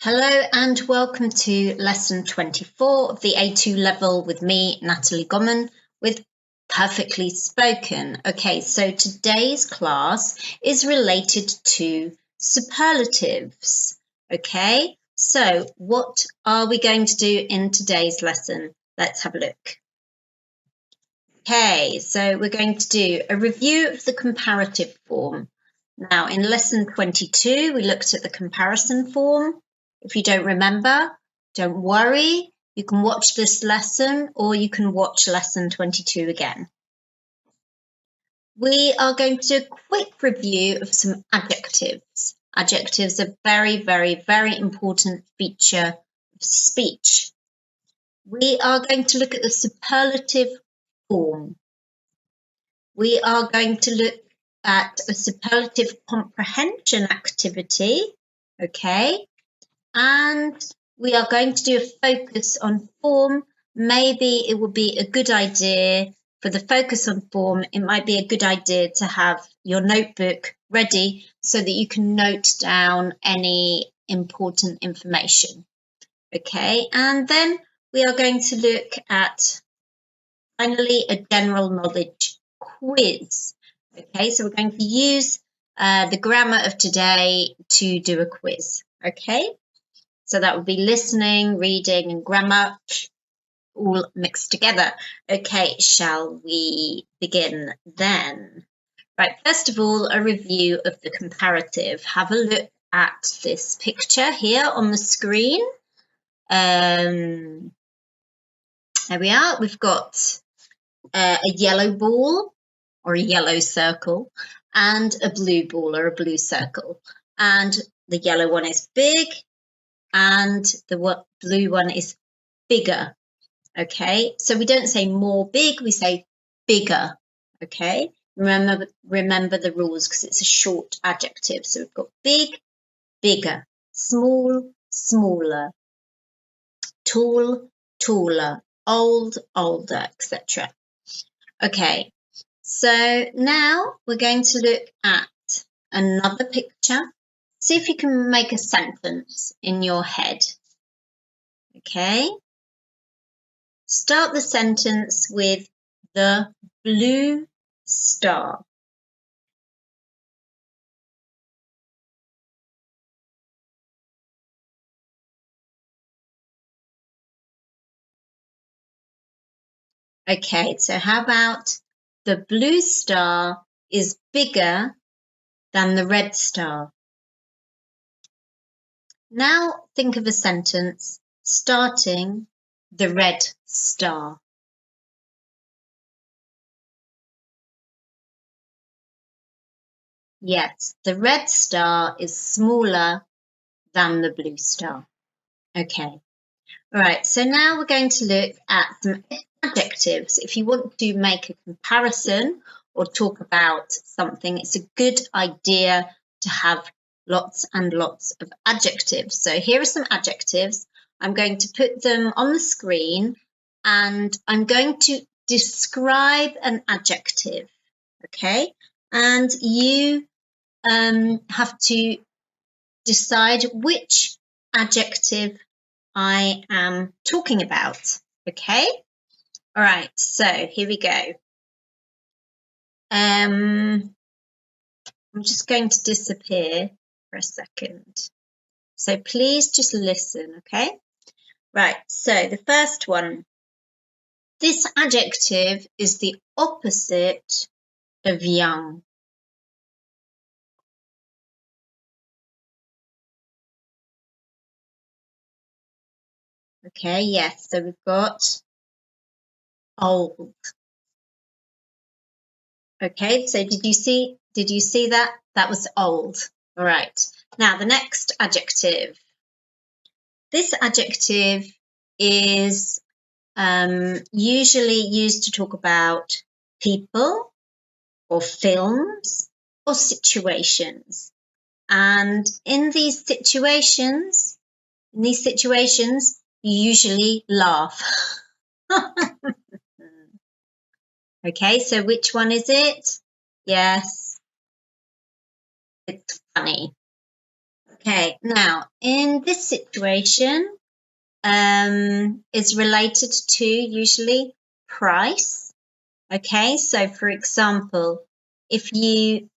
Hello and welcome to lesson 24 of the A2 level with me, Natalie Goman, with Perfectly Spoken. Okay, so today's class is related to superlatives. Okay, so what are we going to do in today's lesson? Let's have a look. Okay, so we're going to do a review of the comparative form. Now, in lesson 22, we looked at the comparison form. If you don't remember, don't worry. You can watch this lesson or you can watch lesson 22 again. We are going to do a quick review of some adjectives. Adjectives are very, very, very important feature of speech. We are going to look at the superlative form. We are going to look at a superlative comprehension activity, okay? And we are going to do a focus on form. Maybe it would be a good idea for the focus on form, it might be a good idea to have your notebook ready so that you can note down any important information, okay? And then we are going to look at, finally, a general knowledge quiz. Okay, so we're going to use the grammar of today to do a quiz. Okay, so that would be listening, reading, and grammar all mixed together. Okay, shall we begin then? Right, first of all, a review of the comparative. Have a look at this picture here on the screen. There we are. We've got a yellow ball or a yellow circle and a blue ball or a blue circle. And the yellow one is big and the blue one is bigger. Okay, so we don't say more big, we say bigger. Okay, remember the rules because it's a short adjective. So we've got big, bigger, small, smaller, tall, taller, old, older, etc. Okay, so now we're going to look at another picture. See if you can make a sentence in your head. Okay, start the sentence with the blue star. Okay, so how about the blue star is bigger than the red star? Now think of a sentence starting the red star. Yes, the red star is smaller than the blue star. Okay, all right, so now we're going to look at some adjectives. If you want to make a comparison or talk about something, it's a good idea to have lots and lots of adjectives. So here are some adjectives. I'm going to put them on the screen and I'm going to describe an adjective, okay? And you have to decide which adjective I am talking about, okay? All right, so here we go. I'm just going to disappear for a second. So please just listen, okay? Right, so the first one. This adjective is the opposite of young. Okay, yes, so we've got old. Okay, so did you see that? That was old. All right. Now the next adjective. This adjective is usually used to talk about people or films or situations. And in these situations, you usually laugh. Okay, so which one is it? Yes, it's funny. Okay, now in this situation, is related to usually price. Okay, so for example, if you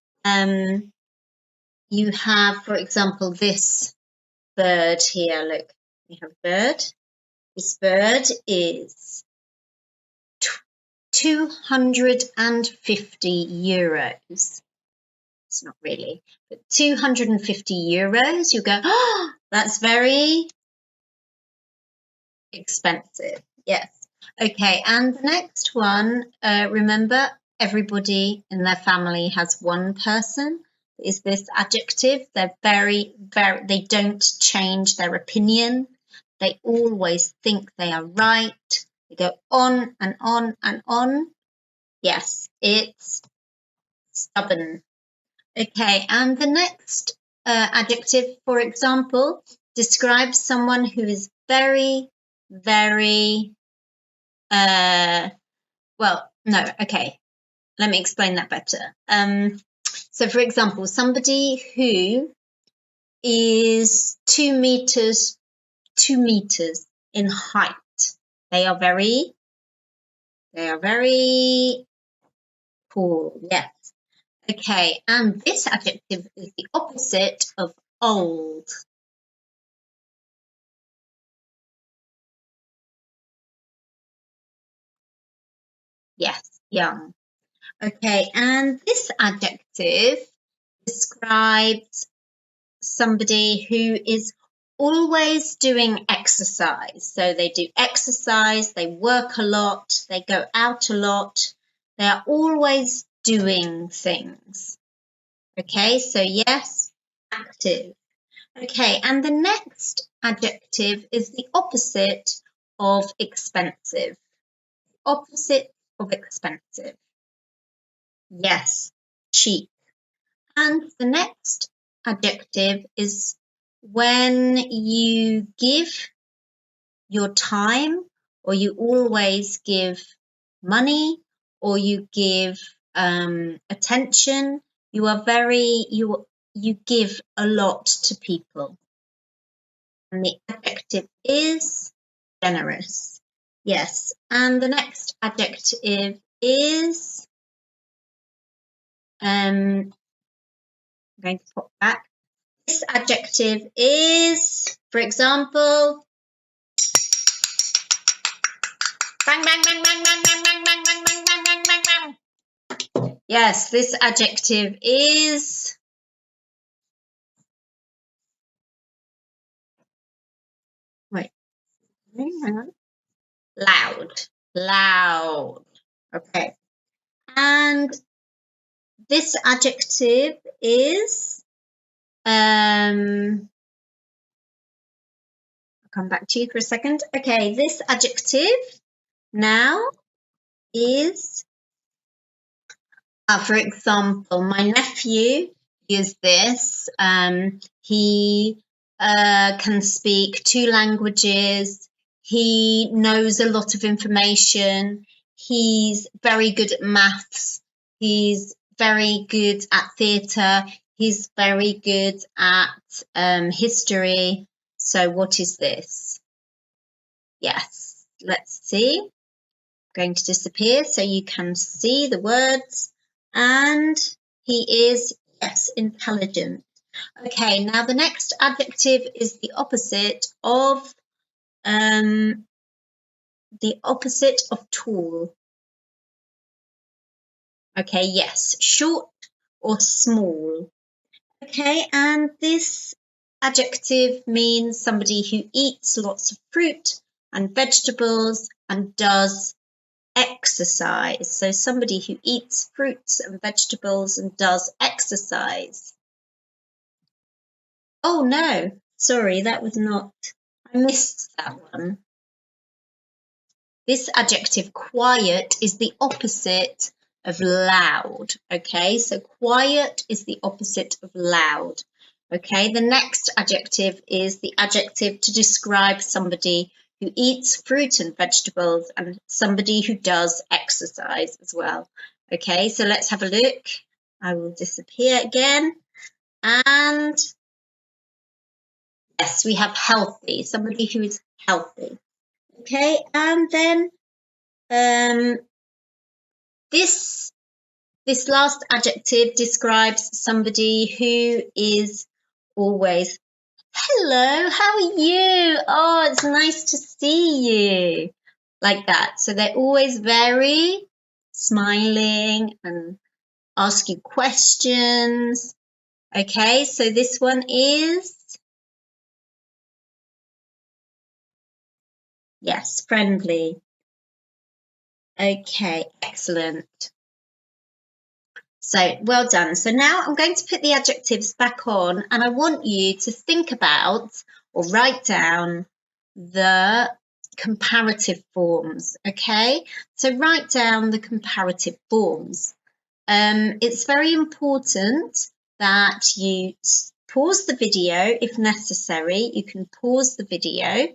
you have, for example, this bird here. Look, we have a bird. This bird is 250 euros. It's not really, but 250 euros. You go, oh, that's very expensive. Yes. Okay, and the next one, remember, everybody in their family has one person. Is this adjective? They're very, they don't change their opinion. They always think they are right. They go on and on and on. Yes, it's stubborn. Okay, and the next adjective, for example, describes someone who is very, very, well, no, okay, let me explain that better. So, for example, somebody who is 2 meters in height. They are very tall, yes. Okay, and this adjective is the opposite of old. Yes, young. Okay, and this adjective describes somebody who is always doing exercise. So they do exercise, they work a lot, they go out a lot. They are always doing things. Okay, so yes, active. Okay, and the next adjective is the opposite of expensive. Opposite of expensive. Yes, cheap. And the next adjective is when you give your time, or you always give money, or you give attention. You are you give a lot to people. And the adjective is generous. Yes, and the next adjective is I'm going to pop back. This adjective is, for example, bang, bang, bang, bang, bang, bang, bang, bang, bang, bang, bang, bang, bang, bang. Yes, this adjective is hang on. Loud. Okay. And this adjective is I'll come back to you for a second. Okay, this adjective now is, for example, my nephew is this. He can speak 2 languages. He knows a lot of information. He's very good at maths. He's very good at theatre. He's very good at history. So what is this? Yes, let's see. I'm going to disappear so you can see the words. And he is, yes, intelligent. Okay, now the next adjective is the opposite of tall. Okay, yes, short or small. Okay, and this adjective means somebody who eats lots of fruit and vegetables and does exercise. So somebody who eats fruits and vegetables and does exercise. Oh no, sorry, that was not, I missed that one. This adjective quiet is the opposite of loud. Okay, so quiet is the opposite of loud. Okay, the next adjective is the adjective to describe somebody who eats fruit and vegetables and somebody who does exercise as well. Okay, so let's have a look. I will disappear again. And Yes, we have healthy, somebody who is healthy. Okay, and then this last adjective describes somebody who is always, hello, how are you? Oh, it's nice to see you. Like that. So they're always very smiling and ask you questions. Okay, so this one is, yes, friendly. Okay, excellent. So well done. So now I'm going to put the adjectives back on, and I want you to think about or write down the comparative forms. Okay, so write down the comparative forms. It's very important that you pause the video if necessary. You can pause the video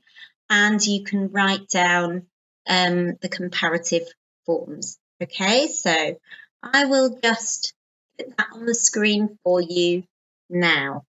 and you can write down the comparative forms. Okay, so I will just put that on the screen for you now.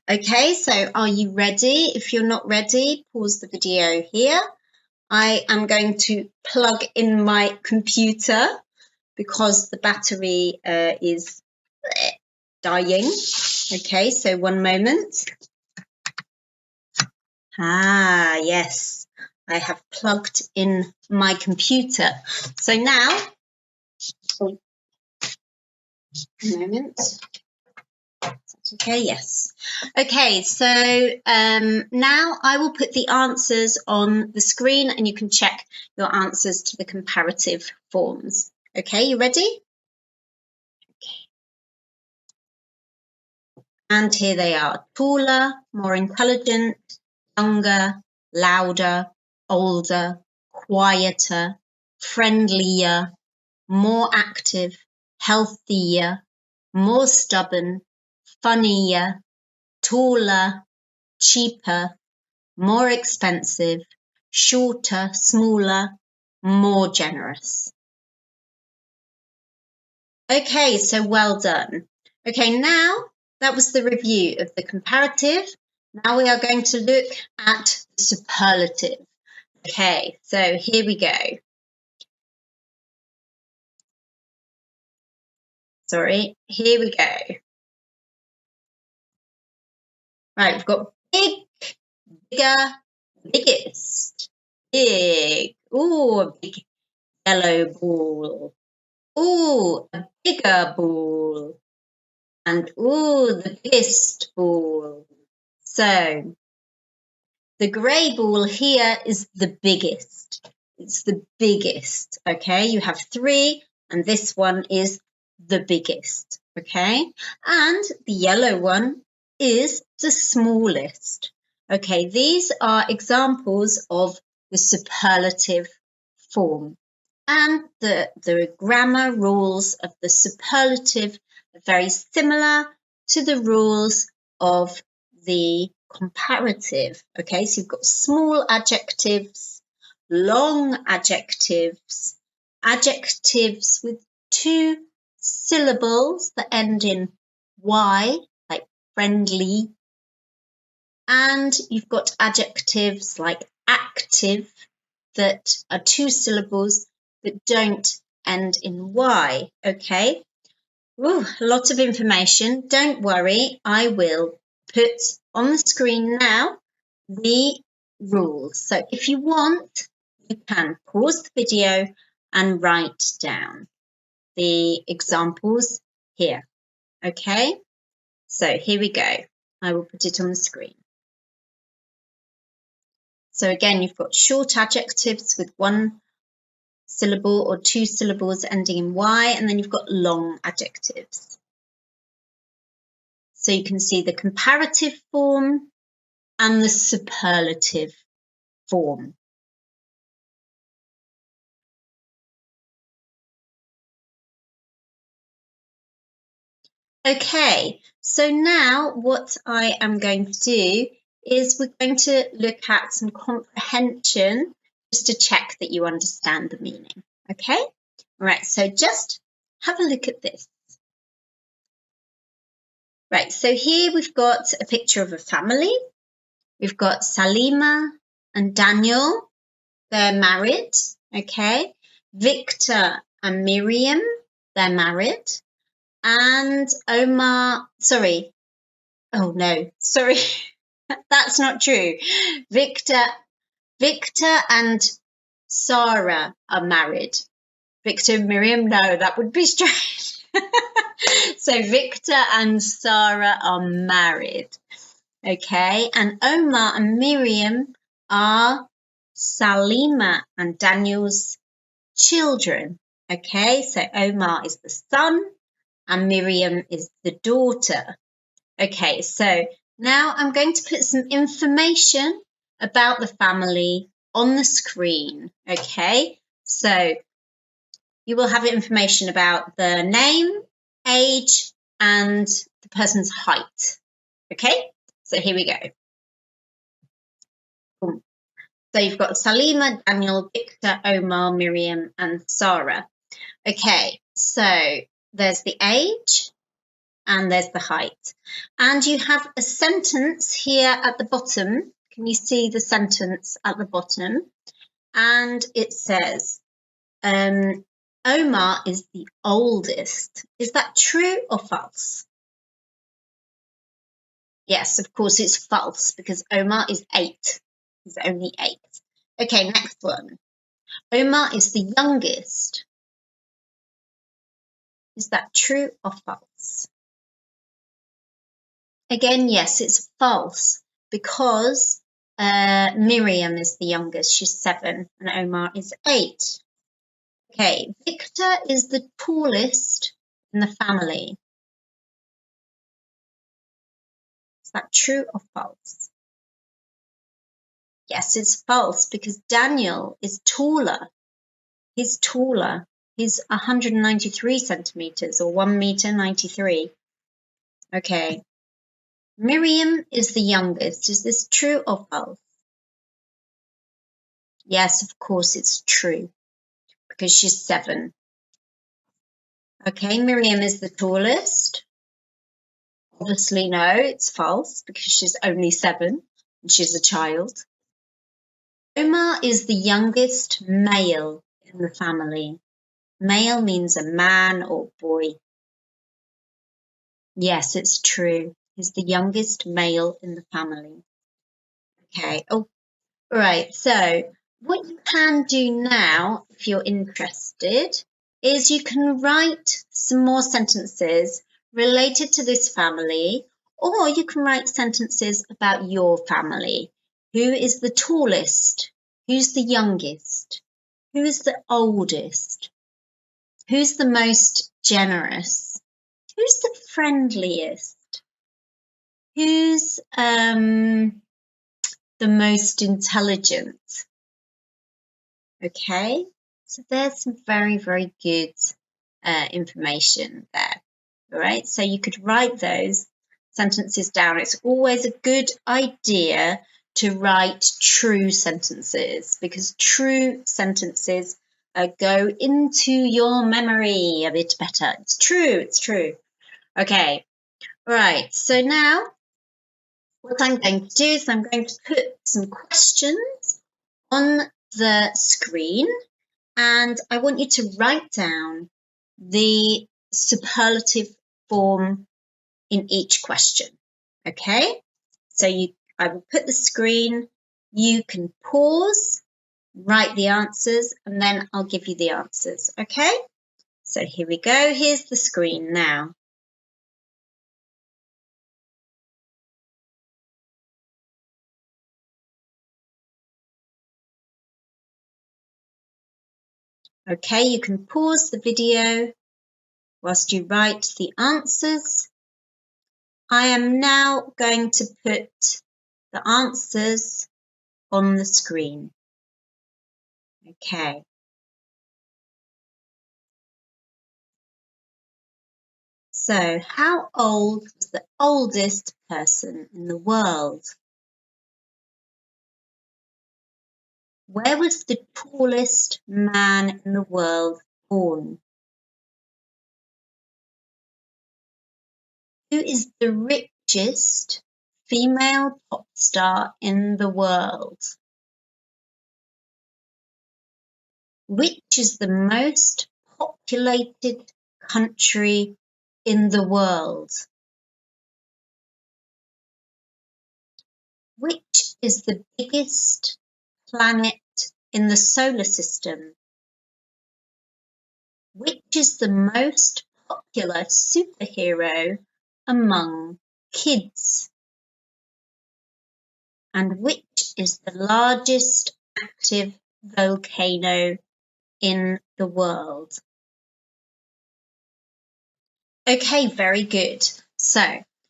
Okay, so are you ready? If you're not ready, pause the video here. I am going to plug in my computer because the battery is dying. Okay, so one moment. Ah, yes, I have plugged in my computer. So now, oh, a moment. Okay, yes. Okay, so now I will put the answers on the screen and you can check your answers to the comparative forms. Okay, you ready? And here they are: taller, more intelligent, younger, louder, older, quieter, friendlier, more active, healthier, more stubborn, funnier, taller, cheaper, more expensive, shorter, smaller, more generous. Okay, so well done. Okay, now that was the review of the comparative. Now we are going to look at the superlative. Okay, so here we go. Sorry, here we go. Right, we've got big, bigger, biggest, big. Ooh, a big yellow ball. Ooh, a bigger ball. And ooh, the biggest ball. So the grey ball here is the biggest. It's the biggest, okay? You have 3 and this one is the biggest, okay? And the yellow one is the smallest. Okay, these are examples of the superlative form. And the grammar rules of the superlative are very similar to the rules of the comparative. Okay, so you've got small adjectives, long adjectives, adjectives with 2 syllables that end in Y, like friendly, and you've got adjectives like active that are 2 syllables that don't end in Y, okay? Ooh, a lot of information. Don't worry, I will put on the screen now the rules. So if you want, you can pause the video and write down the examples here, okay? So here we go. I will put it on the screen. So again, you've got short adjectives with 1 syllable or 2 syllables ending in Y, and then you've got long adjectives. So you can see the comparative form and the superlative form. Okay, so now what I am going to do is we're going to look at some comprehension just to check that you understand the meaning. Okay, all right, so just have a look at this. Right, so here we've got a picture of a family. We've got Salima and Daniel, they're married, okay. Victor and Miriam, they're married. And Omar, sorry, oh no, sorry, that's not true. Victor and Sarah are married. Victor and Miriam, no, that would be strange. So Victor and Sarah are married. Okay, and Omar and Miriam are Salima and Daniel's children. Okay, so Omar is the son and Miriam is the daughter. Okay, so now I'm going to put some information about the family on the screen. Okay, so you will have information about the name, age, and the person's height. Okay, so here we go. Boom. So you've got Salima, Daniel, Victor, Omar, Miriam, and Sarah. Okay, so there's the age and there's the height. And you have a sentence here at the bottom. Can you see the sentence at the bottom? And it says, Omar is the oldest. Is that true or false? Yes, of course it's false because Omar is 8. He's only 8. Okay, next one. Omar is the youngest. Is that true or false? Again, yes, it's false because Miriam is the youngest. She's 7 and Omar is 8. Okay, Victor is the tallest in the family. Is that true or false? Yes, it's false because Daniel is taller. He's taller. He's 193 centimeters or 1 meter 93. Okay. Miriam is the youngest. Is this true or false? Yes, of course it's true because she's 7. Okay, Miriam is the tallest. Obviously, no, it's false because she's only 7 and she's a child. Omar is the youngest male in the family. Male means a man or boy. Yes, it's true. He's the youngest male in the family. Okay. Oh, right. So what you can do now, if you're interested, is you can write some more sentences related to this family, or you can write sentences about your family. Who is the tallest? Who's the youngest? Who is the oldest? Who's the most generous? Who's the friendliest? Who's the most intelligent? Okay, so there's some very, very good information there. All right, so you could write those sentences down. It's always a good idea to write true sentences because true sentences go into your memory a bit better. It's true, it's true. Okay, right, so now what I'm going to do is I'm going to put some questions on the screen and I want you to write down the superlative form in each question. Okay, so I will put the screen, you can pause, write the answers, and then I'll give you the answers. Okay, so here we go. Here's the screen now. Okay, you can pause the video whilst you write the answers. I am now going to put the answers on the screen. Okay. So, how old was the oldest person in the world? Where was the tallest man in the world born? Who is the richest female pop star in the world? Which is the most populated country in the world? Which is the biggest planet in the solar system? Which is the most popular superhero among kids? And which is the largest active volcano in the world? Okay, very good. So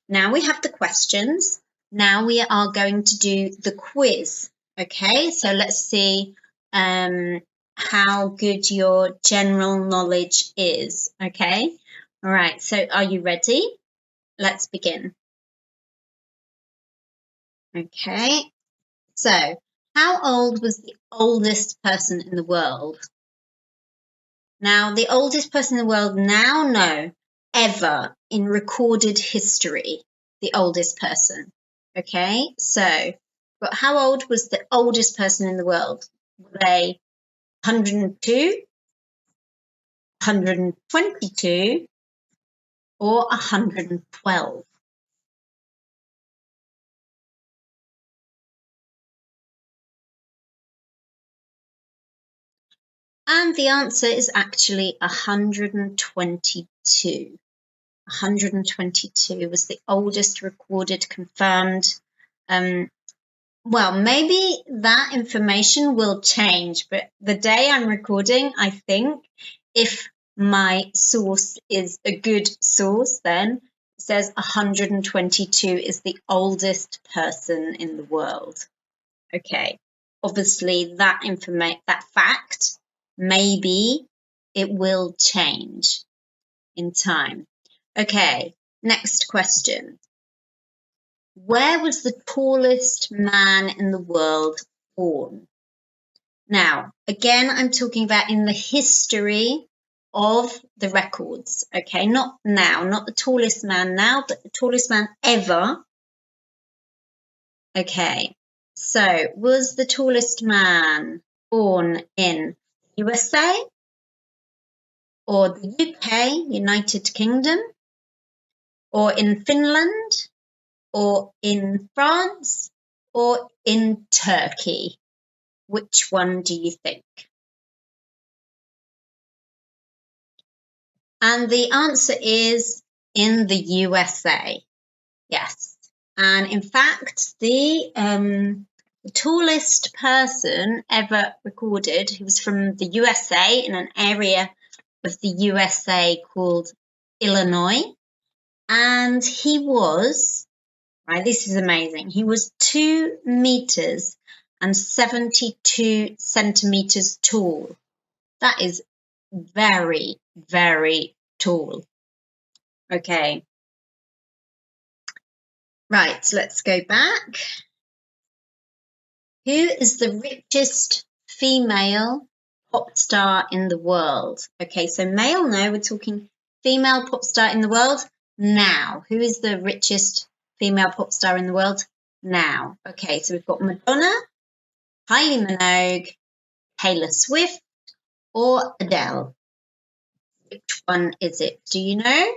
now we have the questions. Now we are going to do the quiz. Okay, so let's see how good your general knowledge is. Okay, all right, so are you ready? Let's begin. Okay, so how old was the oldest person in the world? Now, the oldest person in the world now, no, ever in recorded history, the oldest person. Okay, so, but how old was the oldest person in the world? Were they 102, 122, or 112? And the answer is actually 122. 122 was the oldest recorded confirmed. Well, maybe that information will change, but the day I'm recording, I think if my source is a good source, then it says 122 is the oldest person in the world. Okay, obviously that fact, maybe it will change in time. Okay, next question. Where was the tallest man in the world born? Now, again, I'm talking about in the history of the records, okay? Not now, not the tallest man now, but the tallest man ever. Okay, so was the tallest man born in USA or the UK, United Kingdom, or in Finland, or in France, or in Turkey? Which one do you think? And the answer is in the USA. Yes. And in fact, the tallest person ever recorded, he was from the USA, in an area of the USA called Illinois. And he was, right, this is amazing, he was 2 meters and 72 centimeters tall. That is very, very tall. Okay. Right, let's go back. Who is the richest female pop star in the world? Okay, so male, no, we're talking female pop star in the world now. Who is the richest female pop star in the world now? Okay, so we've got Madonna, Kylie Minogue, Taylor Swift, or Adele. Which one is it? Do you know?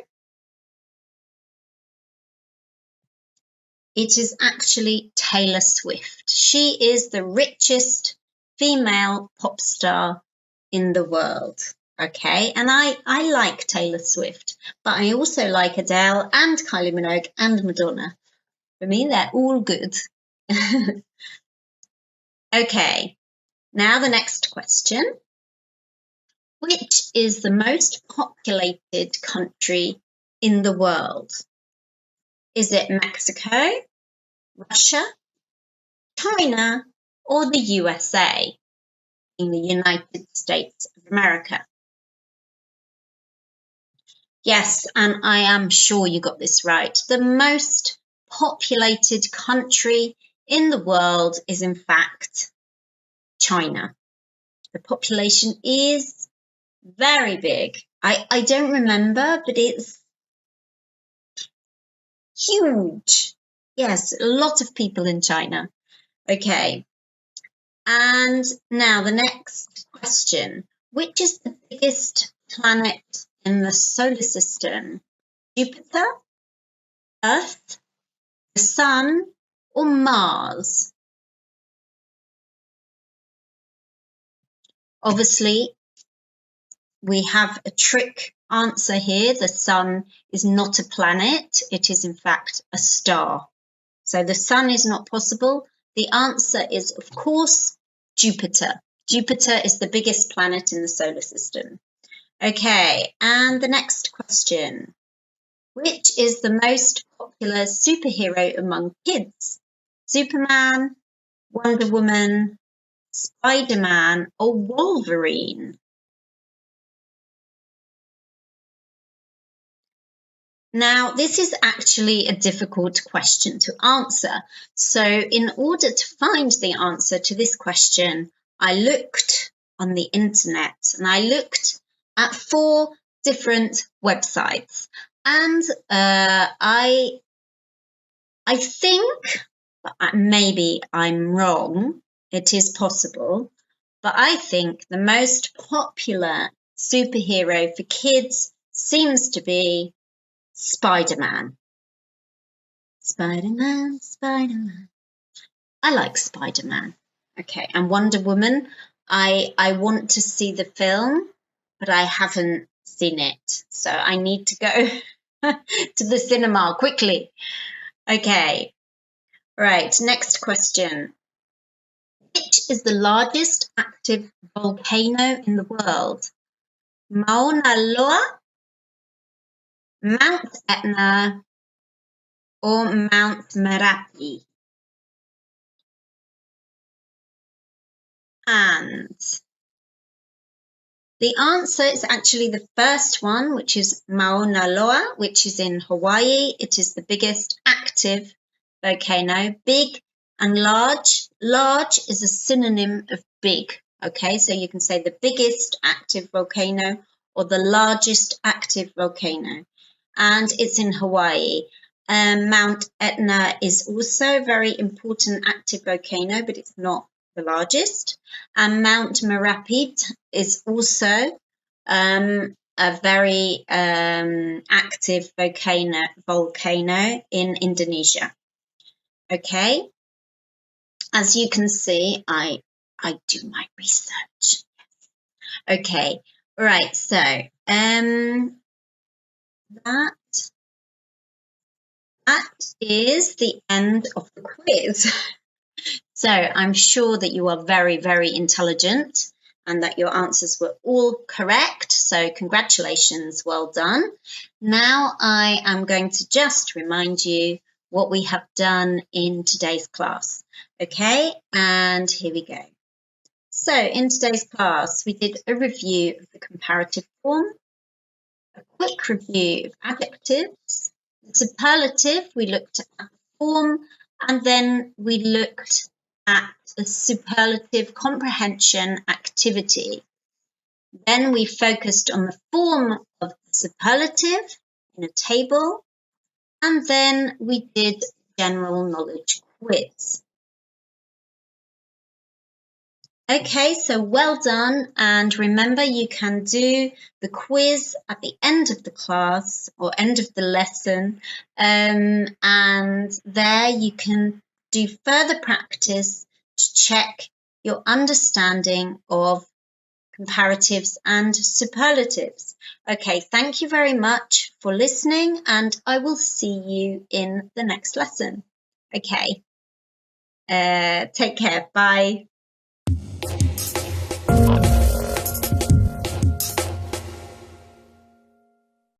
It is actually Taylor Swift. She is the richest female pop star in the world. Okay, and I like Taylor Swift, but I also like Adele and Kylie Minogue and Madonna. For me, they're all good. Okay, now the next question. Which is the most populated country in the world? Is it Mexico, Russia, China, or the USA, in the United States of America? Yes, and I am sure you got this right. The most populated country in the world is, in fact, China. The population is very big. I don't remember, but it's huge. Yes, a lot of people in China. Okay. And now the next question. Which is the biggest planet in the solar system? Jupiter, Earth, the Sun, or Mars? Obviously, we have a trick answer here. The Sun is not a planet. It is, in fact, a star. So the Sun is not possible. The answer is, of course, Jupiter. Jupiter is the biggest planet in the solar system. Okay, and the next question. Which is the most popular superhero among kids? Superman, Wonder Woman, Spider-Man, or Wolverine? Now, this is actually a difficult question to answer. So in order to find the answer to this question, I looked on the internet and I looked at 4 different websites. And I think, maybe I'm wrong, it is possible, but I think the most popular superhero for kids seems to be Spider-Man. Spider-Man, Spider-Man. I like Spider-Man. Okay, and Wonder Woman, I want to see the film, but I haven't seen it. So I need to go to the cinema quickly. Okay, right, next question. Which is the largest active volcano in the world? Mauna Loa, Mount Etna, or Mount Merapi? And the answer is actually the first one, which is Mauna Loa, which is in Hawaii. It is the biggest active volcano. Big and large. Large is a synonym of big. Okay, so you can say the biggest active volcano or the largest active volcano. And it's in Hawaii. Mount Etna is also a very important active volcano, but it's not the largest. And Mount Merapi is also a very active volcano in Indonesia. Okay, as you can see, I do my research. Okay, right, so that is the end of the quiz. So I'm sure that you are very, very intelligent and that your answers were all correct. So congratulations, well done. Now I am going to just remind you what we have done in today's class. Okay, and here we go. So in today's class, we did a review of the comparative form, a quick review of adjectives, the superlative, we looked at the form, and then we looked at the superlative comprehension activity. Then we focused on the form of the superlative in a table, and then we did general knowledge quiz. Okay, so well done, and remember you can do the quiz at the end of the class or end of the lesson, and there you can do further practice to check your understanding of comparatives and superlatives. Okay, thank you very much for listening, and I will see you in the next lesson. Okay, take care, bye.